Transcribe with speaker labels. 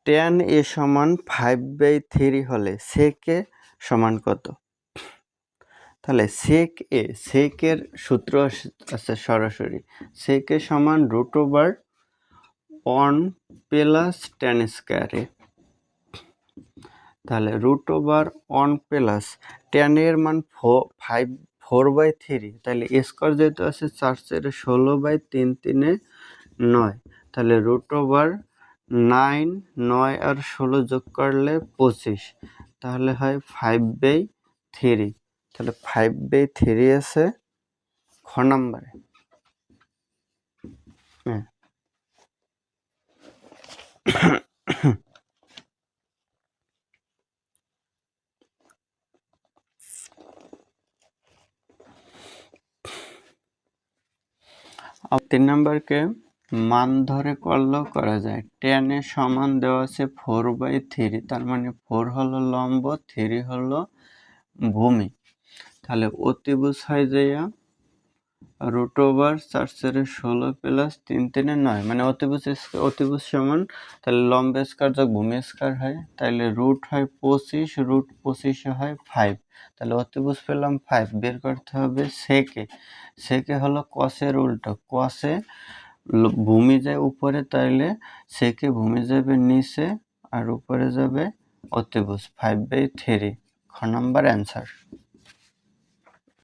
Speaker 1: tan a সমান 5/3 হলে sec a সমান কত? তাহলে sec a, sec এর সূত্র আছে সরাসরি, sec a সমান √1 প্লাস tan স্কয়ার a। তাহলে √1 প্লাস tan এর মান 4/3, তাহলে স্কয়ার যেহেতু আছে 4/16/3 3 9, তাহলে √9, 9 আর 16 যোগ করলে 25, তাহলে হয় 5/3। তাহলে 5/3 আছে খ নম্বরে। হ্যাঁ, আর 3 নম্বরকে মান ধরে করলেও করা যায়। tan এর সমান দেওয়া আছে 4/3, তার মানে 4 হলো লম্ব, 3 হলো ভূমি। তাহলে অতিভুজ হয় যাইয়া √4/16 প্লাস 3 3 9, মানে অতিভুজ সমান, তাহলে লম্ব স্কয়ার যোগ ভূমি স্কয়ার হয়, তাহলে রুট হয় 25, √25 হয় 5, তাহলে অতিভুজ পেলাম 5। বের করতে হবে sec a, sec a হলো cos এর উল্টো, cos এ ভূমি যায় উপরে, তাইলে sec a ভূমি যাবে নিচে আর উপরে যাবে অতিভুজ, 5/3 খ নম্বর অ্যান্সার।